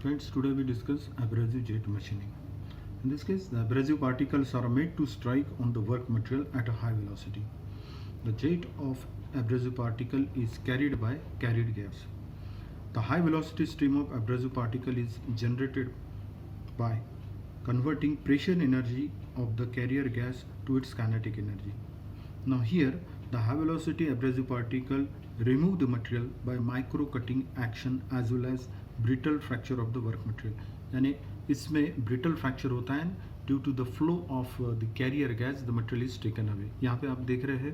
Friends, today we discuss abrasive jet machining. In this case, the abrasive particles are made to strike on the work material at a high velocity. The jet of abrasive particle is carried by carried gas. The high velocity stream of abrasive particle is generated by converting pressure energy of the carrier gas to its kinetic energy. Now here, the high velocity abrasive particle remove the material by micro cutting action as well as brittle fracture of the work material. यानी इसमें brittle fracture होता है due to the flow of the carrier gas the material is taken away. यहाँ पे आप देख रहे हैं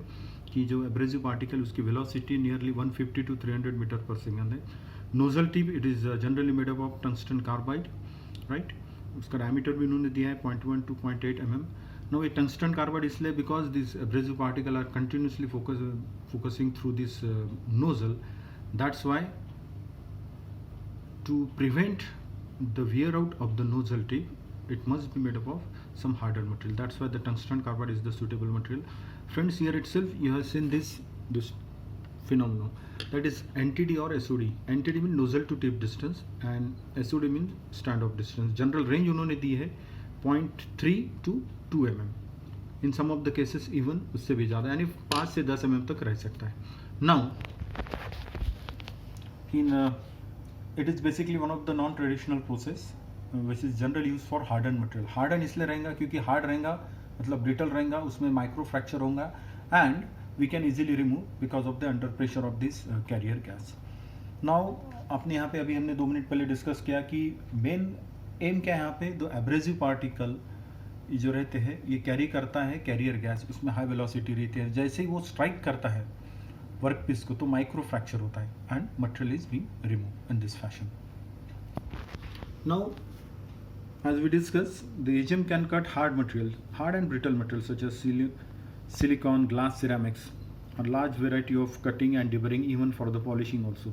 कि जो एब्रेसिव पार्टिकल उसकी velocity nearly 150 to 300 metre per second है. Nozzle tip it is generally made up of tungsten carbide, right. उसका डायमीटर भी उन्होंने दिया है 0.1 to 0.8 mm. Now a tungsten carbide इसलिए because these abrasive particles are continuously focusing through this nozzle. That's why to prevent the wear out of the nozzle tip, it must be made up of some harder material. That's why the tungsten carbide is the suitable material. Friends, here itself you have seen this phenomenon, that is NTD or SOD. NTD means nozzle to tip distance and SOD means stand off distance. General range उन्होंने दी है 0.3 to 2 mm. In some of the cases even उससे भी ज़्यादा, यानी 5 से 10 mm तक रह सकता है. Now in it is basically one of the non traditional process which is general use for harden material. Harden इसलिए रहेगा क्योंकि हार्ड रहेगा मतलब ब्रिटल रहेगा, उसमें माइक्रो फ्रैक्चर होगा and we can easily remove because of the under pressure of this carrier gas. Now आपने यहाँ पे अभी हमने 2 मिनट पहले डिस्कस किया कि मेन एम क्या है यहाँ पे. द एब्रेसिव पार्टिकल जो रहते हैं ये कैरी करता है कैरियर गैस, उसमें हाई वेलोसिटी रहती है. जैसे ही वो स्ट्राइक करता है वर्क पीस को तो माइक्रो फ्रैक्चर होता है and material is being remove in this fashion. Now as we discussed, the AGM can cut hard material, hard and brittle materials such as silicon, glass, ceramics, a large variety of cutting and deburring even for the polishing also.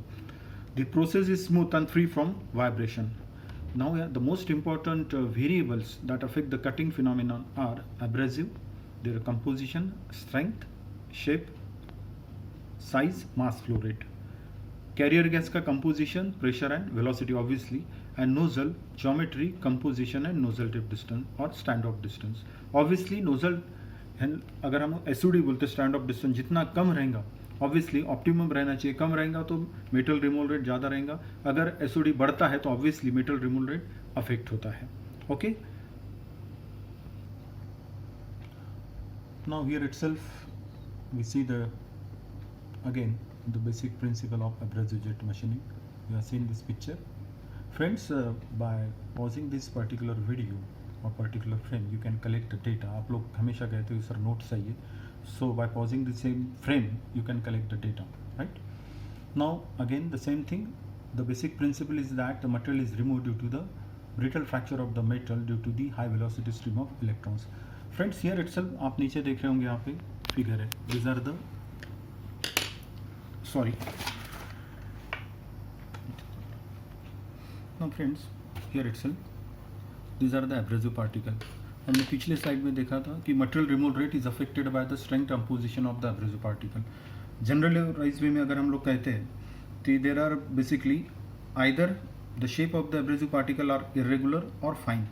The process is smooth and free from vibration. Now the most important variables that affect the cutting phenomenon are abrasive, their composition, strength, shape, size, mass flow rate. Carrier gas का composition, pressure and velocity obviously, and nozzle, geometry, composition and nozzle tip distance or stand off distance. Obviously nozzle अगर हम SOD बोलते stand off distance जितना कम रहेगा obviously optimum रहना चाहिए. कम रहेगा तो मेटल रिमूवल रेट ज़्यादा रहेगा. अगर SOD बढ़ता है तो obviously metal removal rate affect होता है. Okay, now here itself we see the again the basic principle of abrasive jet machining. You have seen this picture. Friends, by pausing this particular video or particular frame, you can collect the data. आप लोग हमेशा कहते हो sir notes चाहिए, so by pausing the same frame you can collect the data, right? Now again the same thing. The basic principle is that the material is removed due to the brittle fracture of the metal due to the high velocity stream of electrons. Friends, here itself आप नीचे देख रहे होंगे यहाँ पे figure है. These are the sorry. Now friends, here itself these are the abrasive particle. हमने पिछले स्लाइड में देखा था कि material removal rate is affected by the strength composition of the abrasive particle. Generalise way में अगर हम लोग कहते हैं तो there are basically either the shape of the abrasive particle are irregular और फाइन.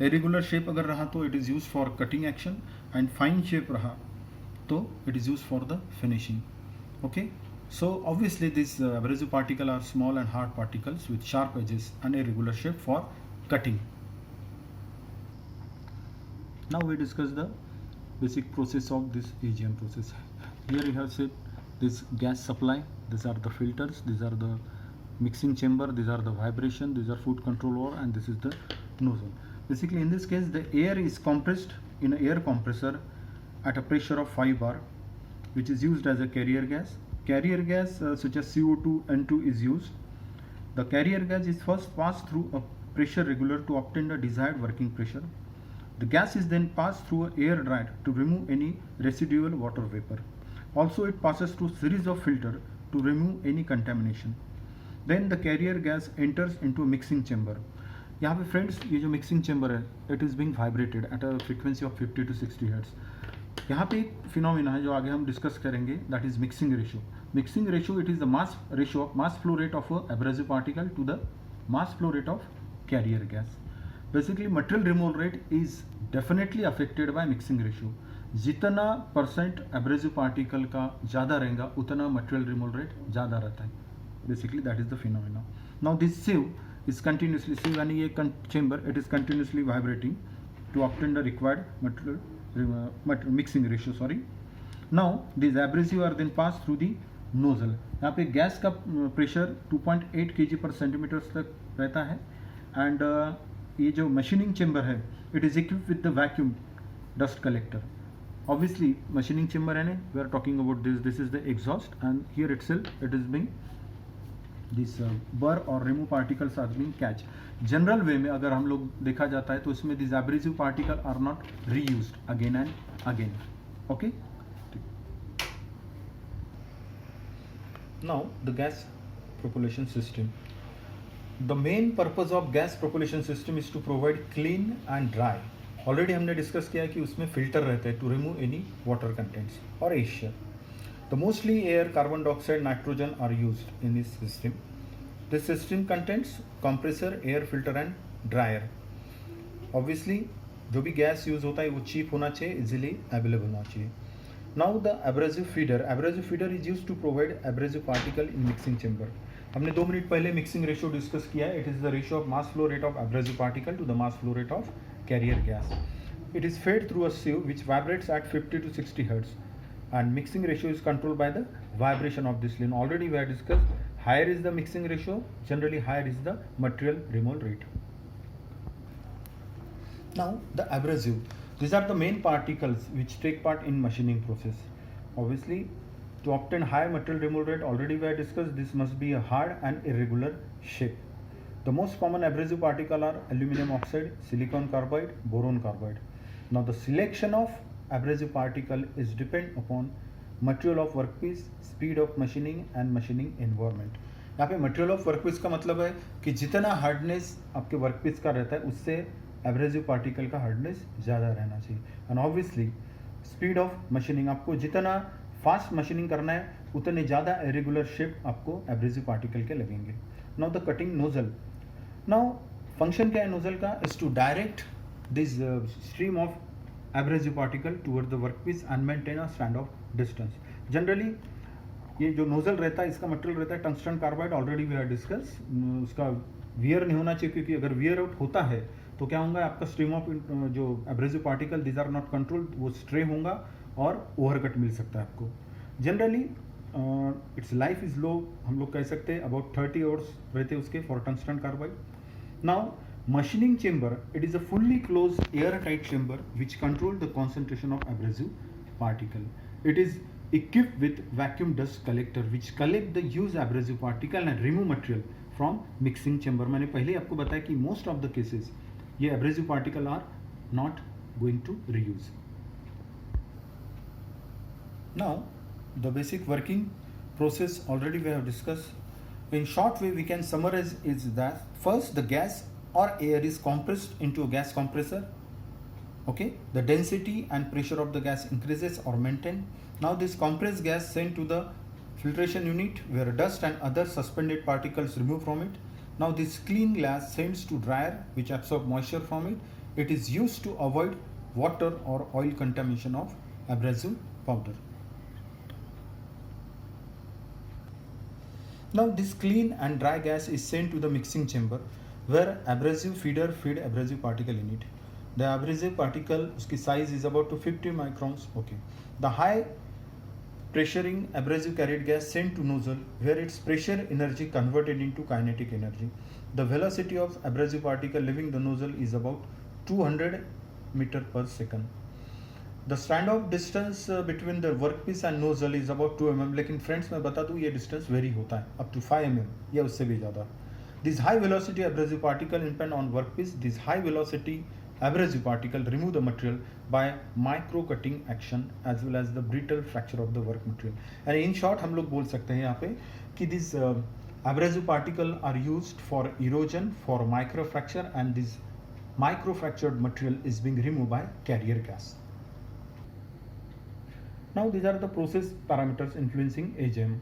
इरेगुलर शेप अगर रहा तो it is use for cutting action and fine shape रहा तो it is use for the finishing. Okay, so obviously these abrasive particles are small and hard particles with sharp edges and irregular shape for cutting. Now we discuss the basic process of this AGM process. Here you have said this gas supply, these are the filters, these are the mixing chamber, these are the vibration, these are food controller, and this is the nozzle. Basically in this case the air is compressed in an air compressor at a pressure of 5 bar, which is used as a carrier gas. Carrier gas such as CO2, N2 is used. The carrier gas is first passed through a pressure regulator to obtain the desired working pressure. The gas is then passed through an air dryer to remove any residual water vapor. Also it passes through series of filters to remove any contamination. Then the carrier gas enters into a mixing chamber. यहाँ पे friends ये जो mixing chamber है it is being vibrated at a frequency of 50 to 60 hertz. यहाँ पे एक phenomena है जो आगे हम डिस्कस करेंगे, that is mixing ratio. Mixing ratio, it is the mass ratio of mass flow rate of a abrasive particle to the mass flow rate of carrier gas. Basically material removal rate is definitely affected by mixing ratio. जितना percent abrasive particle का ज़्यादा रहेगा उतना material removal rate ज़्यादा रहता है. Basically that is the phenomena. Now this sieve is continuously sieve यानी ये chamber it is continuously vibrating to obtain the required material mixing ratio. Sorry. Now these abrasive are then passed through the nozzle. यहाँ पे gas का pressure 2.8 kg पर centimetre तक रहता है. And ये जो मशीनिंग चेम्बर है it is equipped with the vacuum dust collector. Obviously machining chamber है we are talking about this is the exhaust and here itself it is being this burr or remove particles are being catch. General way में अगर हम लोग देखा जाता है तो इसमें this abrasive particle are not reused again and again. Okay. Now the gas propulsion system. The main purpose of gas propulsion system is to provide clean and dry. Already हमने डिस्कस किया कि उसमें फिल्टर रहते हैं to remove any water contents और एशियर. The mostly air, carbon dioxide, nitrogen are used in this system. This system contents compressor, air filter and dryer. Obviously जो भी गैस यूज होता है वो चीप होना चाहिए, इजीली अवेलेबल होना चाहिए. Now the abrasive feeder is use to provide abrasive particle in mixing chamber. हमने 2 मिनट पहले मिक्सिंग रेशियो डिस्कस किया है. It is the ratio of mass flow rate of abrasive particle to the mass flow rate of carrier gas. It is fed through a sieve which vibrates at 50 to 60 hertz and mixing ratio is controlled by the vibration of this lane. Already we have discussed higher is the mixing ratio, generally higher is the material removal rate. Now the abrasive, these are the main particles which take part in machining process. Obviously to obtain high material removal rate, already we have discussed this must be a hard and irregular shape. The most common abrasive particle are aluminum oxide, silicon carbide, boron carbide. Now the selection of abrasive particle is depend upon material of workpiece, speed of machining and machining environment. यहाँ पे material of workpiece का मतलब है कि जितना hardness आपके workpiece का रहता है उससे एब्रेसिव पार्टिकल का हार्डनेस ज़्यादा रहना चाहिए. And obviously speed of machining, आपको जितना फास्ट मशीनिंग करना है उतने ज़्यादा इरेगुलर शेप आपको एब्रेसिव पार्टिकल के लगेंगे. Now the cutting nozzle. Now function क्या है नोजल का? Is to direct this stream of abrasive particle toward the workpiece and maintain a stand off distance. Generally ये जो नोजल रहता है इसका मटेरियल रहता है tungsten carbide. Already we have discuss. उसका वियर नहीं होना चाहिए क्योंकि अगर वियर आउट होता है तो क्या होगा, आपका स्ट्रीम ऑफ जो abrasive particle this are not controlled, वो स्ट्रे होगा और ओवरकट मिल सकता है आपको. Generally its life is low, हम लोग कह सकते हैं अबाउट 30 आवर्स रहते हैं उसके for tungsten carbide. Now machining chamber, it is a fully close air tight chamber which control the concentration of abrasive particle. It is equipped with vacuum dust collector which collect the used abrasive particle and remove material from mixing chamber. मैंने पहले आपको बताया कि most of the cases ये abrasive particle are not going to reuse. Now the basic working process already we have discussed. In short way we can summarize is that first the gas or air is compressed into a gas compressor. Okay, the density and pressure of the gas increases or maintained. Now this compressed gas sent to the filtration unit where dust and other suspended particles removed from it. Now this clean gas sends to dryer which absorb moisture from it. It is used to avoid water or oil contamination of abrasive powder. Now this clean and dry gas is sent to the mixing chamber where abrasive feeder feed abrasive particle in it. The abrasive particle उसकी size is about to 50 microns. Okay. The high pressuring abrasive carried gas sent to nozzle where its pressure energy converted into kinetic energy. The velocity of abrasive particle leaving the nozzle is about 200 meter per second. The standoff distance between the workpiece and nozzle is about 2 mm. लेकिन friends मैं बता दूँ ये distance very होता है up to 5 mm या उससे भी ज़्यादा. This high velocity abrasive particle impinged on workpiece. This high velocity abrasive particle remove the material by micro cutting action as well as the brittle fracture of the work material. And in short हम लोग बोल सकते हैं यहाँ पे कि this abrasive particle are used for erosion, for micro fracture, and this micro fractured material is being removed by carrier gas. Now these are the process parameters influencing AGM.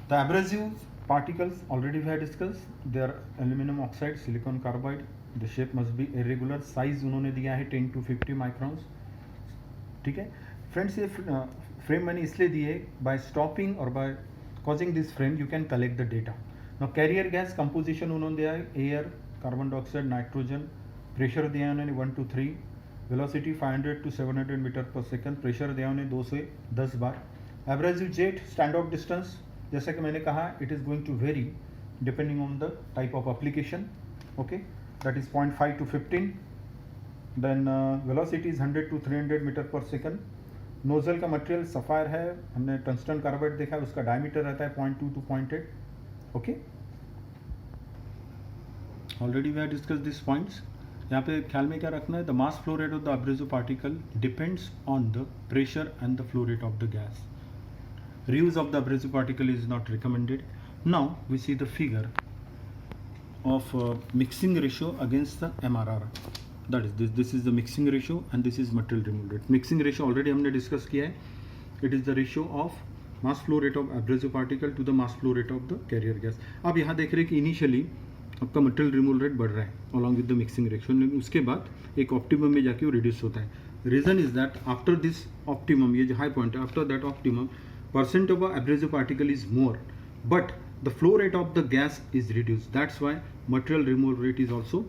The abrasive particles already we have discussed, they are aluminum oxide, silicon carbide, the shape must be irregular, size उन्होंने दिया है 10 to 50 microns. ठीक है friends, ये frame मैंने इसलिए दी है, बाय स्टॉपिंग और by causing this frame you can collect the data. Now carrier gas composition उन्होंने दिया है air, carbon dioxide, nitrogen. Pressure दिया है उन्होंने 1 to 3, velocity 500 to 700 metre per second, pressure दिया उन्हें 2 से 10 bar. Average jet stand off distance, जैसा कि मैंने कहा, it is going to vary depending on the type of application. Okay, that is 0.5 to 15. Then velocity is 100 to 300 metre per second. Nozzle का material sapphire है, हमने tungsten carbide देखा है, उसका डायमीटर रहता है 0.2 to 0.8. Okay, already we have discuss this points. यहाँ पे ख्याल में क्या रखना है, the mass flow rate of the abrasive particle depends on the pressure and the flow rate of the gas. Reuse of the abrasive particle is not recommended. Now we see the figure of mixing ratio against the MRR. That is this is the mixing ratio and this is material removal rate. Mixing ratio already हमने discuss किया है. It is the ratio of mass flow rate of abrasive particle to the mass flow rate of the carrier gas. अब यहाँ देख रहे हैं कि initially आपका material removal rate बढ़ रहा है along with the mixing ratio, लेकिन उसके बाद एक optimum में जाके वो reduce होता है. Reason is that after this optimum, ये जो high point है, after that optimum percent of abrasive particle is more, but the flow rate of the gas is reduced. That's why material removal rate is also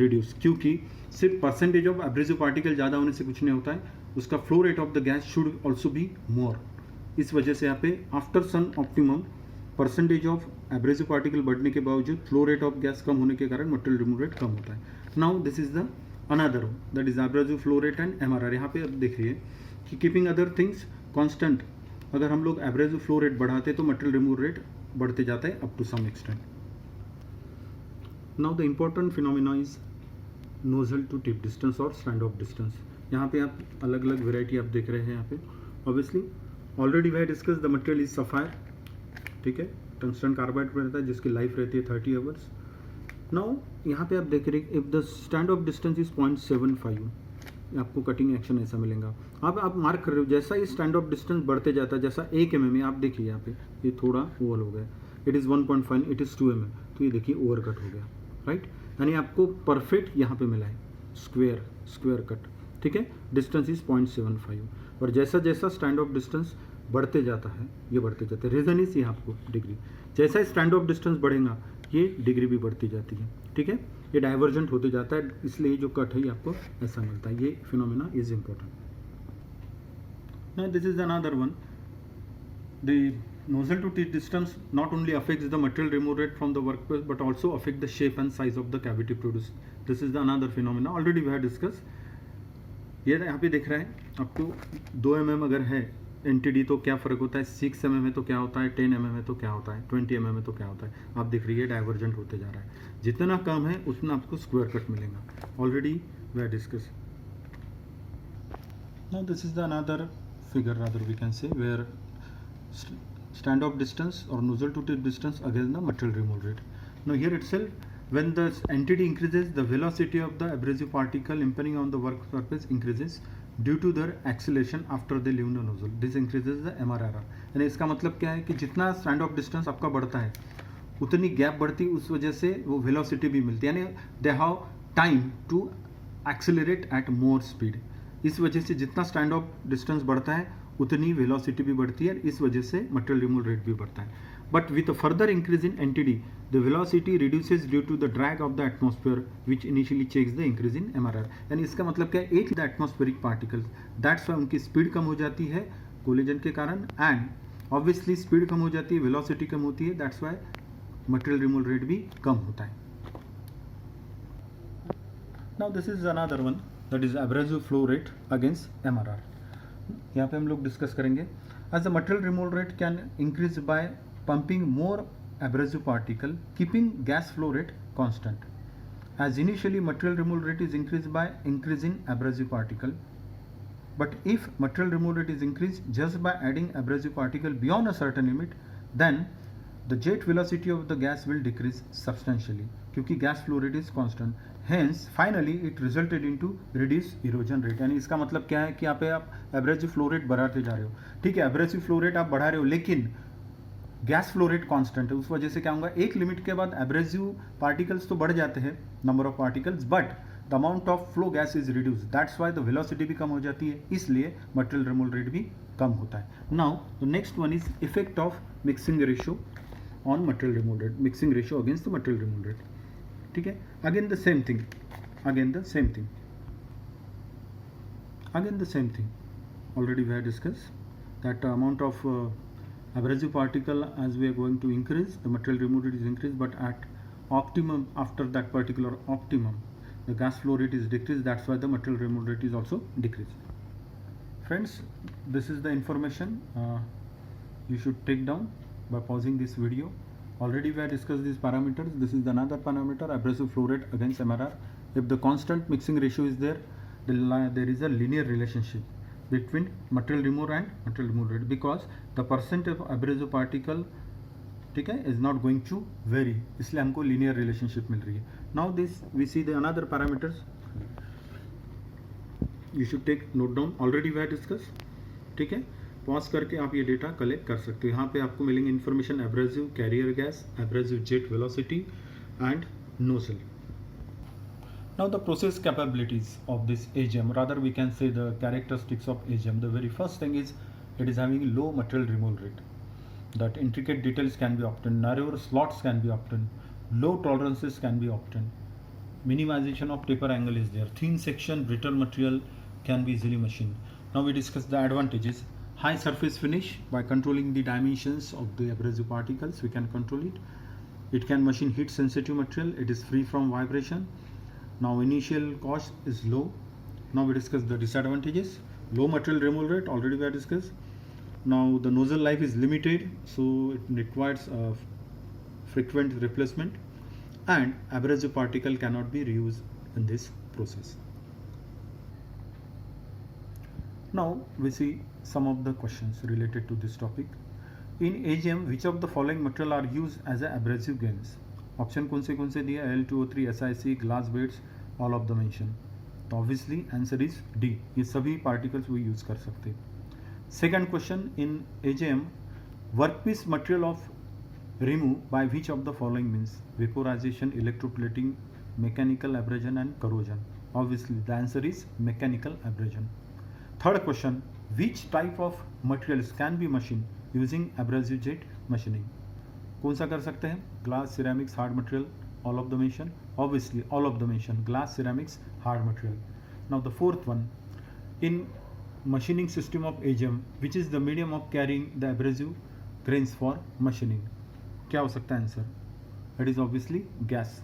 reduced. क्योंकि सिर्फ percentage of abrasive particle ज़्यादा होने से कुछ नहीं होता है, उसका flow rate of the gas should also be more. इस वजह से यहाँ पे after some optimum percentage of abrasive particle बढ़ने के बावजूद flow rate of gas कम होने के कारण material removal rate कम होता है. Now this is the another one, that is abrasive flow rate and MRR. यहाँ पे अब देखिए कि keeping other things constant, अगर हम लोग एवरेज फ्लो रेट बढ़ाते तो मटेरियल रिमूवल रेट बढ़ते जाता है up to some extent. Now the important phenomena is nozzle to tip distance और स्टैंड ऑफ डिस्टेंस. यहाँ पे आप अलग अलग वेराइटी आप देख रहे हैं. यहाँ पे obviously already we have discuss the material is sapphire. ठीक है, टंगस्टन कार्बाइड पर रहता है जिसकी लाइफ रहती है 30 आवर्स. नाउ यहाँ पे आप देख रहे हैं if the stand off distance is 0.75, आपको कटिंग एक्शन ऐसा मिलेगा. आप मार्क कर रहे हो जैसा ये स्टैंड ऑफ डिस्टेंस बढ़ते जाता है, जैसा 1 mm में आप देखिए यहाँ पे ये थोड़ा ओवल हो गया, it is 1.5, it is 2 mm, तो ये देखिए ओवर कट हो गया, राइट. यानी आपको परफेक्ट यहाँ पे मिला है स्क्वेयर कट. ठीक है, डिस्टेंस इज 0.75. और जैसा जैसा स्टैंड ऑफ डिस्टेंस बढ़ते जाता है ये बढ़ते जाते हैं. रीज़न इज ये आपको डिग्री, जैसा स्टैंड ऑफ डिस्टेंस बढ़ेगा ये डिग्री भी बढ़ती जाती है. ठीक है, ये डाइवर्जेंट होते जाता है, इसलिए जो कट है ये आपको ऐसा मिलता है. ये phenomena is important. Now this is another one. The nozzle to tip distance not only affects the material removal rate from the workpiece but also affect the shape and size of the cavity produced. This is the another phenomena already we have discussed. ये यहाँ पे दिख रहा है आपको 2 mm अगर है NTD तो क्या फ़र्क होता है, 6 mm है तो क्या होता है, 10 mm है तो क्या होता है, 20 mm है तो क्या होता है. आप देख रही है डाइवर्जेंट होते जा रहा है. जितना कम है उतना आपको स्क्वायर कट मिलेगा. Already we have discuss. Now this is the another figure, rather we can say, where stand off distance or nozzle to tip distance against the material removal rate. Now here itself, when the NTD increases, the velocity of the abrasive particle impinging on the work surface increases due to their acceleration after they leave the nozzle. This increases the MRR. यानी इसका मतलब क्या है कि जितना stand off distance आपका बढ़ता है उतनी गैप बढ़ती, उस वजह से वो वेलोसिटी भी मिलती है, यानी they have time to accelerate at more speed. इस वजह से जितना स्टैंड ऑफ डिस्टेंस बढ़ता है उतनी वेलोसिटी भी बढ़ती है, इस वजह से मटेरियल रिमूवल रेट भी बढ़ता है. But with further increase in NTD the velocity reduces due to the drag of the atmosphere which initially checks the increase in MRR. यानी इसका मतलब क्या है, एक the atmospheric particles, that's why उनकी स्पीड कम हो जाती है कोलिजन के कारण, एंड ऑब्वियसली स्पीड कम हो जाती है, वेलोसिटी कम होती है, that's why material removal rate भी कम होता है. Now this is another one, that is abrasive flow rate against MRR. यहाँ पे हम लोग डिस्कस करेंगे. as the material removal rate can increase by pumping more abrasive particle keeping gas flow rate constant. As initially material removal rate is increased by increasing abrasive particle, but if material removal rate is increased just by adding abrasive particle beyond a certain limit, then the jet velocity of the gas will decrease substantially क्योंकि gas flow rate is constant. Hence, finally, it resulted into reduced erosion rate. यानी इसका मतलब क्या है कि यहाँ पे आप एवरेज फ्लो रेट बढ़ाते जा रहे हो. ठीक है, एवरेज फ्लो रेट आप बढ़ा रहे हो, लेकिन गैस फ्लो रेट कांस्टेंट है, उस वजह से क्या होगा, एक लिमिट के बाद एब्रेसिव पार्टिकल्स तो बढ़ जाते हैं, number of particles, but the amount of flow gas is reduce, that's why the velocity भी कम हो जाती है, इसलिए मटेरियल रिमूवल रेट भी कम होता है। Now the next one is effect of mixing ratio on material removal rate, mixing ratio against the material removal rate. ठीक है, again the same thing, again the same thing, already we have discussed that amount of abrasive particle as we are going to increase, the material removal rate is increased, but at optimum, after that particular optimum, the gas flow rate is decreased, that's why the material removal rate is also decreased. Friends, this is the information you should take down by pausing this video. Already we have discussed these parameters. This is another parameter, abrasive flow rate against MRR. If the constant mixing ratio is there, there is a linear relationship between material removal and material removal rate, because the percent of abrasive particle, ठीक है, is not going to vary, इसलिए हमको linear relationship मिल रही है. Now this we see the another parameters. You should take note down. Already we have discussed. ठीक है, pause करके आप ये डेटा कलेक्ट कर सकते हो. यहाँ पे आपको मिलेंगे information abrasive carrier gas, abrasive jet velocity and nozzle. Now the process capabilities of this AGM, rather we can say the characteristics of AGM. The very first thing is it is having low material removal rate. That intricate details can be obtained, narrower slots can be obtained, low tolerances can be obtained, minimization of taper angle is there, thin section brittle material can be easily machined. Now we discuss the advantages. High surface finish, by controlling the dimensions of the abrasive particles we can control it. It can machine heat sensitive material, it is free from vibration. Now initial cost is low. Now we discuss the disadvantages. Low material removal rate, already we have discussed. Now the nozzle life is limited, so it requires frequent replacement, and abrasive particle cannot be reused in this process. Now we see some of the questions related to this topic. In AGM, which of the following material are used as a abrasive gains? Option कौन से दिए, Al2O3, SiC, glass beds, all of the mention. तो obviously answer is D, ये सभी particles वो use कर सकते हैं. Second question, in AGM workpiece material of remove by which of the following means vaporisation, electroplating, mechanical abrasion and corrosion. Obviously the answer is mechanical abrasion. Third question, which type of materials can be machine using abrasive jet machining. कौन सा कर सकते हैं, glass, ceramics, hard material, all of the mention. Obviously all of the mention, glass, ceramics, hard material. Now the fourth one, in machining system of AGM which is the medium of carrying the abrasive grains for machining. क्या हो सकता है answer, it is obviously gas.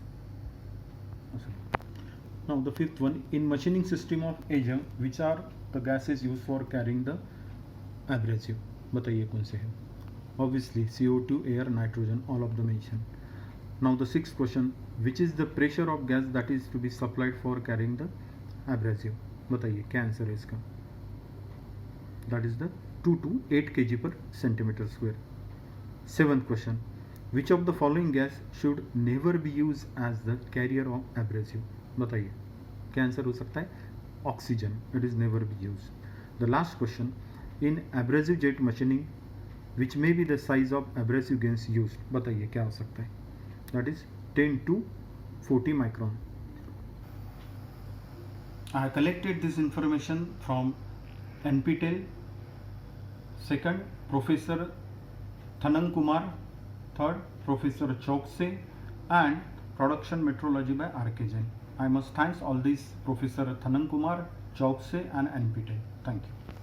Now the fifth one, in machining system of AGM which are the gases use for carrying the abrasive. बताइए कौन से हैं. Obviously CO2, air, nitrogen, all of the mention. Now the sixth question, which is the pressure of gas that is to be supplied for carrying the abrasive. बताइए क्या answer है इसका. That is the 2 to 8 kg per centimeter square. Seventh question, which of the following gas should never be used as the carrier of abrasive. बताइए क्या answer हो सकता है, oxygen, it is never be used. The last question, in abrasive jet machining which may be the size of abrasive gains used. बताइए क्या हो सकता है, that is 10 to 40 micron. I have collected this information from NPTEL. Second, Professor Thanang Kumar. Third, Professor Chokse, and Production Metrology by RK Jain. I must thanks all these Professor Thanang Kumar, Chokse and NPTEL. Thank you.